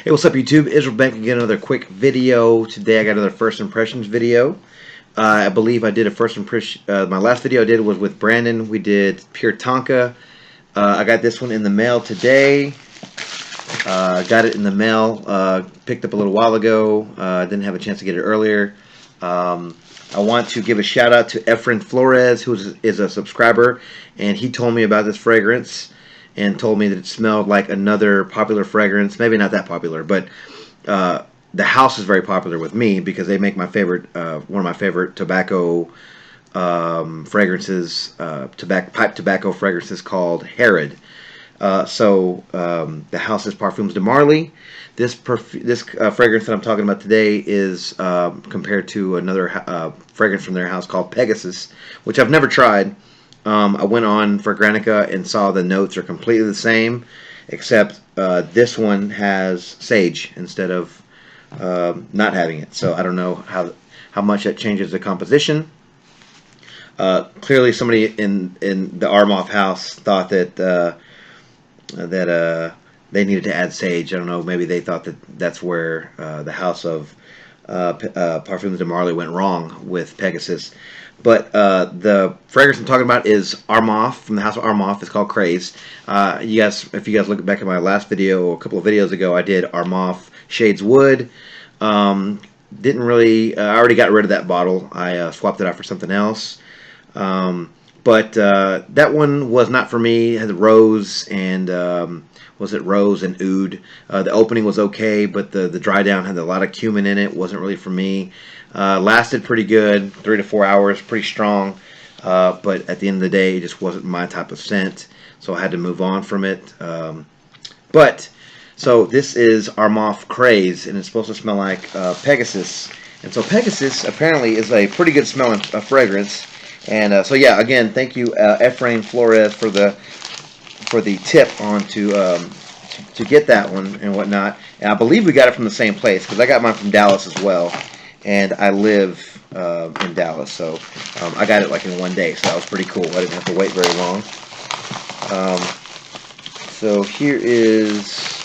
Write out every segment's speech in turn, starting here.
Hey, what's up, YouTube? Israel back again, another quick video. Today I got another first impressions video. I believe I did a first impression. My last video I did was with Brandon. We did Pure Tonka. I got this one in the mail today. Got it in the mail. Picked up a little while ago. Didn't have a chance to get it earlier. I want to give a shout out to Efren Flores, who is a subscriber, and he told me about this fragrance and told me that it smelled like another popular fragrance. Maybe not that popular, but the house is very popular with me because they make my favorite, one of my favorite tobacco fragrances, pipe tobacco fragrances called Herod. The house is Parfums de Marly. This fragrance that I'm talking about today is compared to another fragrance from their house called Pegasus, which I've never tried. I went on Fragrantica and saw the notes are completely the same, except this one has sage instead of not having it. So I don't know how much that changes the composition. Clearly, somebody in the Armaf house thought that they needed to add sage. I don't know. Maybe they thought that that's where the house of Parfums de Marly went wrong with Pegasus. But the fragrance I'm talking about is Armaf, from the house of Armaf. It's called Craze. If you guys look back at my last video, or a couple of videos ago, I did Armaf Shades Wood. Didn't really, I already got rid of that bottle. I swapped it out for something else. But that one was not for me. It had rose and was it rose and oud. The opening was okay, but the dry down had a lot of cumin in it. Wasn't really for me. Lasted pretty good, 3 to 4 hours, pretty strong. But at the end of the day, it just wasn't my type of scent, so I had to move on from it. So this is Armaf Craze, and it's supposed to smell like Pegasus. And so Pegasus apparently is a pretty good smelling fragrance. And so yeah, again, thank you, Efrain Flores, for the tip on to get that one and whatnot. And I believe we got it from the same place because I got mine from Dallas as well, and I live in Dallas, so I got it like in one day, so that was pretty cool. I didn't have to wait very long. So here is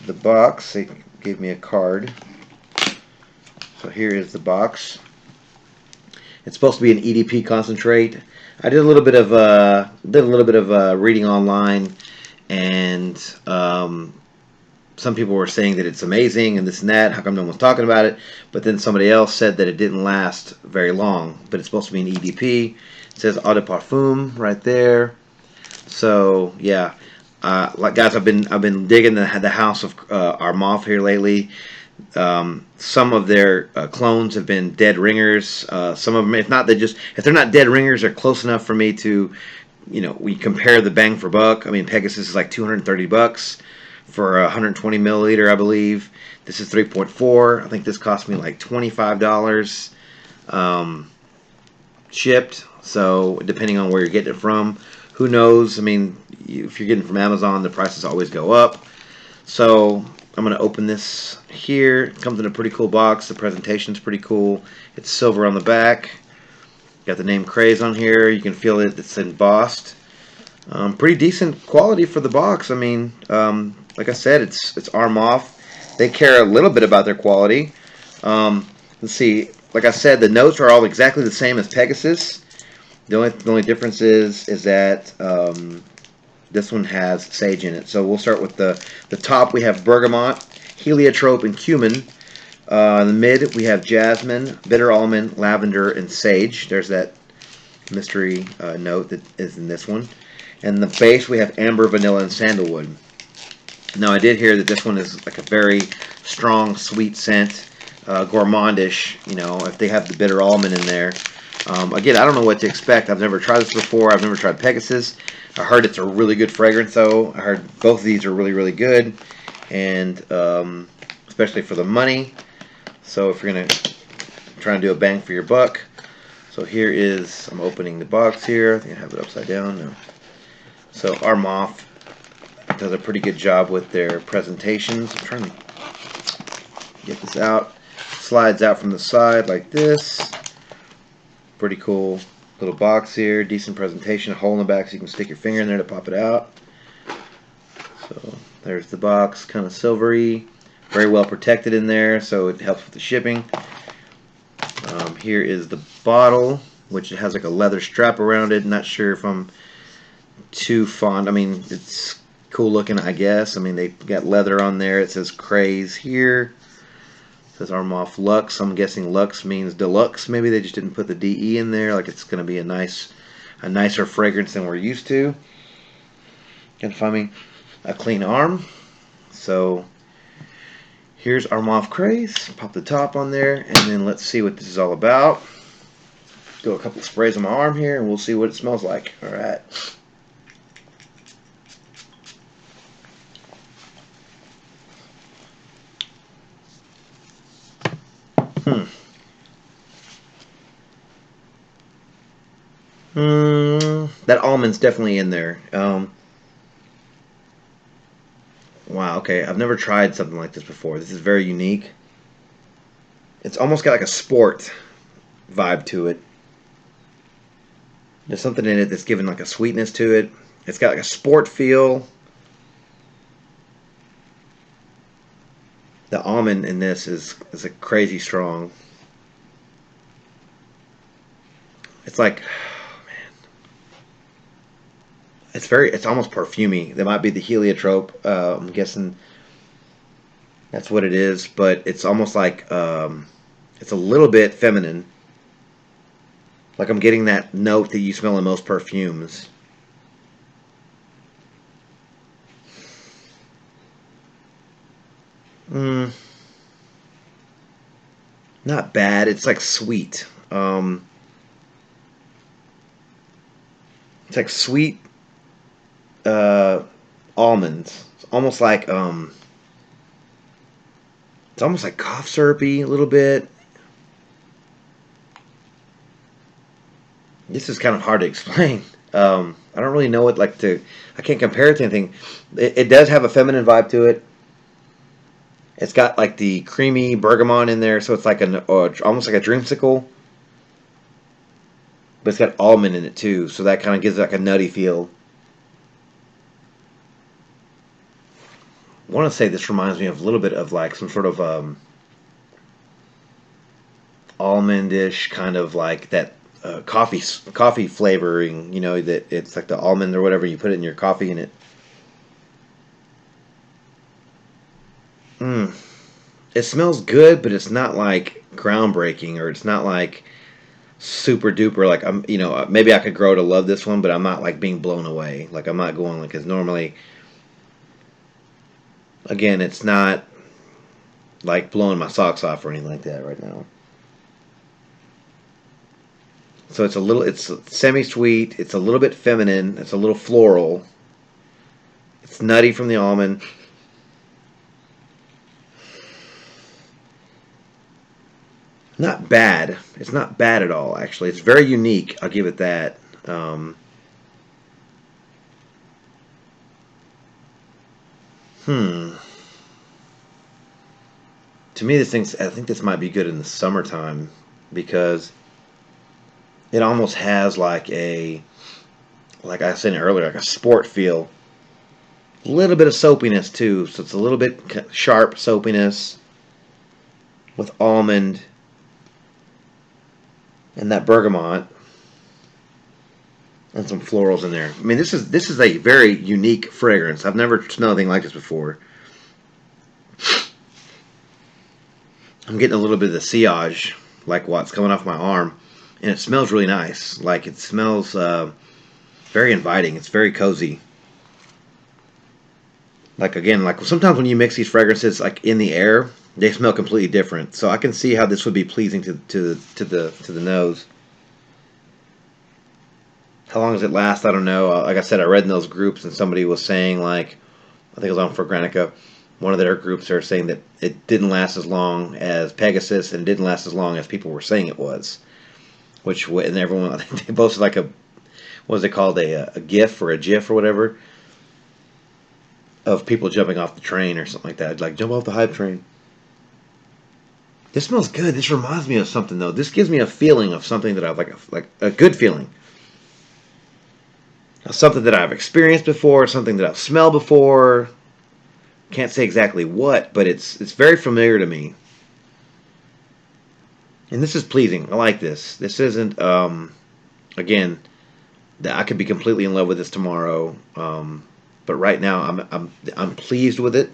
the box. They gave me a card. So here is the box. It's supposed to be an EDP concentrate. I did a little bit of reading online, and some people were saying that it's amazing and this and that. How come no one's talking about it? But then somebody else said that it didn't last very long. But it's supposed to be an EDP. It says Eau de Parfum right there. So yeah, like guys, I've been digging the house of Armaf here lately. Some of their clones have been dead ringers. Some of them, if they're not dead ringers, they're close enough for me to, we compare the bang for buck. I mean, Pegasus is like $230 for 120 milliliter, I believe. This is 3.4. I think this cost me like $25 shipped. So depending on where you're getting it from, who knows? I mean, if you're getting it from Amazon, the prices always go up. So I'm going to open this here. It comes in a pretty cool box. The presentation's pretty cool. It's silver on the back. Got the name Craze on here. You can feel it. It's embossed. Pretty decent quality for the box. I mean, like I said, it's Armaf. They care a little bit about their quality. Let's see. Like I said, the notes are all exactly the same as Pegasus. The only difference is that this one has sage in it. So we'll start with the top. We have bergamot, heliotrope, and cumin. In the mid, we have jasmine, bitter almond, lavender, and sage. There's that mystery note that is in this one. And the base, we have amber, vanilla, and sandalwood. Now, I did hear that this one is like a very strong, sweet scent, gourmandish. If they have the bitter almond in there. Again, I don't know what to expect. I've never tried this before. I've never tried Pegasus. I heard it's a really good fragrance, though. I heard both of these are really, really good, and especially for the money. So if you're going to try and do a bang for your buck. So here is, I'm opening the box here. I think I have it upside down. No. So Armaf does a pretty good job with their presentations. I'm trying to get this out. Slides out from the side like this. Pretty cool little box here. Decent presentation. A hole in the back so you can stick your finger in there to pop it out. So There's the box, kind of silvery, very well protected in there, so it helps with the shipping. Here is the bottle, which has like a leather strap around it. Not sure if I'm too fond. I mean, it's cool looking, I guess. I mean, they got leather on there. It says Craze here. It says Armaf Luxe. I'm guessing Luxe means deluxe. Maybe they just didn't put the DE in there. Like it's going to be a nicer fragrance than we're used to. Gonna find me a clean arm. So here's Armaf Craze. Pop the top on there, and then let's see what this is all about. Do a couple of sprays on my arm here, and we'll see what it smells like. All right. That almond's definitely in there. Wow, okay. I've never tried something like this before. This is very unique. It's almost got like a sport vibe to it. There's something in it that's giving like a sweetness to it. It's got like a sport feel. The almond in this is a crazy strong. It's like, oh man, it's almost perfumey. That might be the heliotrope. I'm guessing that's what it is, but it's almost like it's a little bit feminine. Like I'm getting that note that you smell in most perfumes. Not bad. It's like sweet. It's like sweet almonds. It's almost like cough syrupy a little bit. This is kind of hard to explain. I don't really know what I can't compare it to anything. It does have a feminine vibe to it. It's got like the creamy bergamot in there, so it's like almost like a dreamsicle, but it's got almond in it too, so that kind of gives it like a nutty feel. I want to say this reminds me of a little bit of like some sort of almondish kind of like that coffee flavoring. You know that it's like the almond or whatever you put it in your coffee and it. It smells good, but it's not like groundbreaking, or it's not like super duper. Like maybe I could grow to love this one, but I'm not like being blown away. Like I'm not going like, because normally, again, it's not like blowing my socks off or anything like that right now. So it's semi-sweet. It's a little bit feminine. It's a little floral. It's nutty from the almond. Not bad. It's not bad at all, actually. It's very unique. I'll give it that. Hmm. To me, I think this might be good in the summertime because it almost has like I said earlier, like a sport feel. A little bit of soapiness too, so it's a little bit sharp soapiness with almond and that bergamot and some florals in there. I mean, this is a very unique fragrance. I've never smelled anything like this before. I'm getting a little bit of the sillage, like what's coming off my arm, and it smells really nice. Like it smells very inviting. It's very cozy. Like again, like sometimes when you mix these fragrances like in the air, they smell completely different. So I can see how this would be pleasing to the nose. How long does it last? I don't know. Like I said, I read in those groups, and somebody was saying like, I think it was on Fragrantica, one of their groups are saying that it didn't last as long as Pegasus and didn't last as long as people were saying it was. And everyone, I think they posted like what was it called, a GIF or a GIF or whatever, of people jumping off the train or something like that. Like, jump off the hype train. This smells good. This reminds me of something, though. This gives me a feeling of something that I've like a good feeling. Something that I've experienced before, something that I've smelled before. Can't say exactly what, but it's very familiar to me. And this is pleasing. I like this. This isn't again, I could be completely in love with this tomorrow. But right now I'm pleased with it.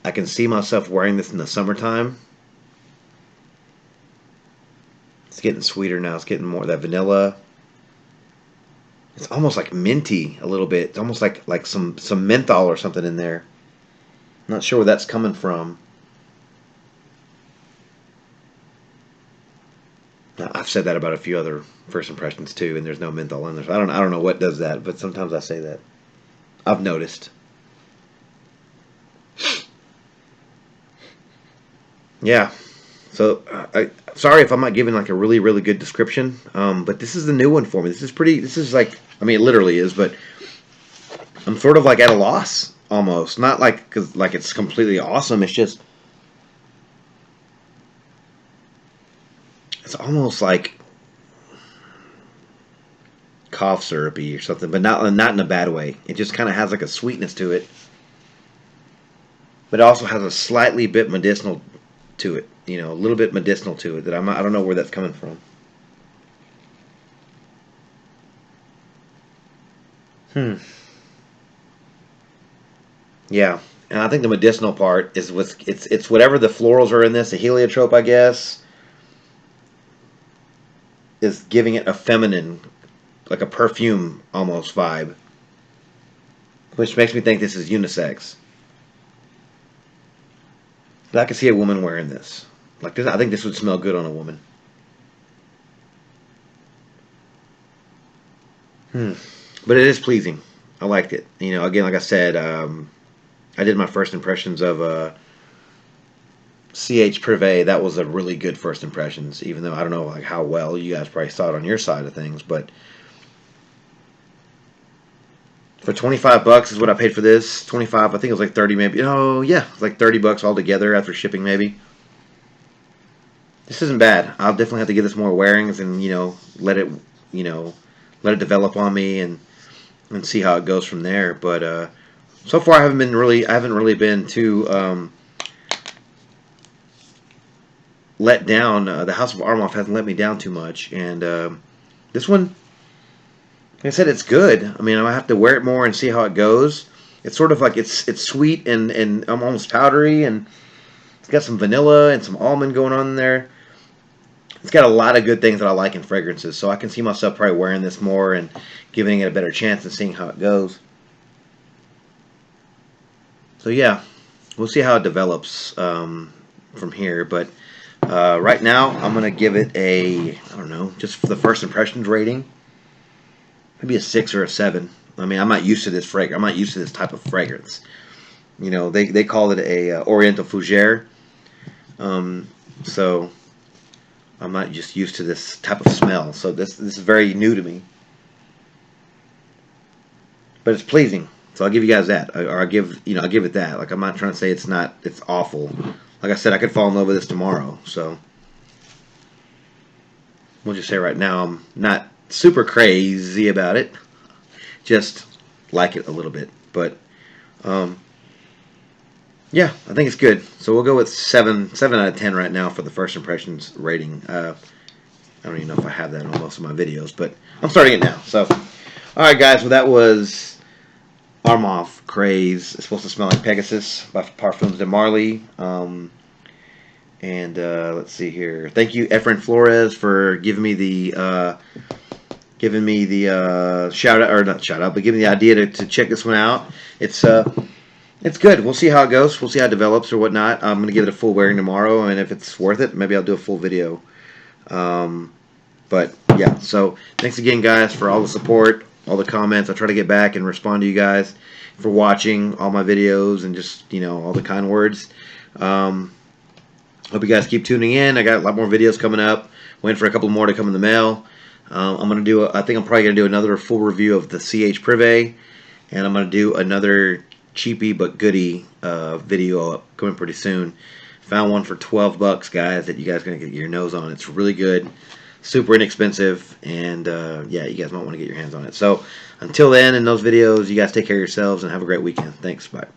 I can see myself wearing this in the summertime. It's getting sweeter now. It's getting more of that vanilla. It's almost like minty a little bit. It's almost like some menthol or something in there. I'm not sure where that's coming from. Now, I've said that about a few other first impressions too, and there's no menthol in there. So I don't know what does that, but sometimes I say that. I've noticed. Yeah. So, sorry if I'm not giving like a really good description, but this is the new one for me. This is pretty. This is like, I mean, it literally is, but I'm sort of like at a loss almost. Not like because like it's completely awesome. It's almost like cough syrupy or something, but not in a bad way. It just kind of has like a sweetness to it, but it also has a slightly bit medicinal to it. You know, a little bit medicinal to it that I don't know where that's coming from. Hmm. Yeah, and I think the medicinal part is it's whatever the florals are in this. The heliotrope, I guess, is giving it a feminine, like a perfume almost vibe, which makes me think this is unisex. But I could see a woman wearing this. Like this, I think this would smell good on a woman. Hmm. But it is pleasing. I liked it. You know, again, like I said, I did my first impressions of CH Privé. That was a really good first impressions. Even though I don't know like how well you guys probably saw it on your side of things, but for 25 bucks is what I paid for this. 25, I think it was like 30 maybe. Oh yeah, it was like 30 bucks altogether after shipping maybe. This isn't bad. I'll definitely have to give this more wearings and you know let it develop on me and see how it goes from there. But so far I haven't really been too let down. The House of Armaf hasn't let me down too much, and this one, like I said, it's good. I mean, I might have to wear it more and see how it goes. It's sort of like it's sweet and almost powdery, and it's got some vanilla and some almond going on in there. It's got a lot of good things that I like in fragrances, so I can see myself probably wearing this more and giving it a better chance and seeing how it goes. So yeah, we'll see how it develops from here. But right now, I'm gonna give it a I don't know, just for the first impressions rating, maybe a 6 or a 7. I mean, I'm not used to this fragrance. I'm not used to this type of fragrance. You know, they call it a Oriental Fougere. So I'm not just used to this type of smell. So this is very new to me, but it's pleasing. So I'll give you guys that, or I'll give it that. Like I'm not trying to say it's awful. Like I said, I could fall in love with this tomorrow. So we'll just say right now I'm not super crazy about it. Just like it a little bit, but um, yeah, I think it's good. So we'll go with 7 out of 10 right now for the first impressions rating. I don't even know if I have that on most of my videos, but I'm starting it now. So, all right, guys. Well, that was Armaf Craze. It's supposed to smell like Pegasus by Parfums de Marly. And let's see here. Thank you, Efren Flores, for giving me the shout out, or not shout out, but giving me the idea to check this one out. It's good. We'll see how it goes. We'll see how it develops or whatnot. I'm gonna give it a full wearing tomorrow, and if it's worth it, maybe I'll do a full video. But yeah, so thanks again, guys, for all the support, all the comments. I try to get back and respond to you guys for watching all my videos and just all the kind words. Hope you guys keep tuning in. I got a lot more videos coming up. Waiting for a couple more to come in the mail. I think I'm probably gonna do another full review of the CH Privé, and I'm gonna do another cheapy but goody video coming pretty soon. Found one for 12 bucks, guys, that you guys are gonna get your nose on. It's really good. super inexpensive, and yeah, you guys might want to get your hands on it. So until then, in those videos, you guys take care of yourselves and have a great weekend. Thanks. Bye.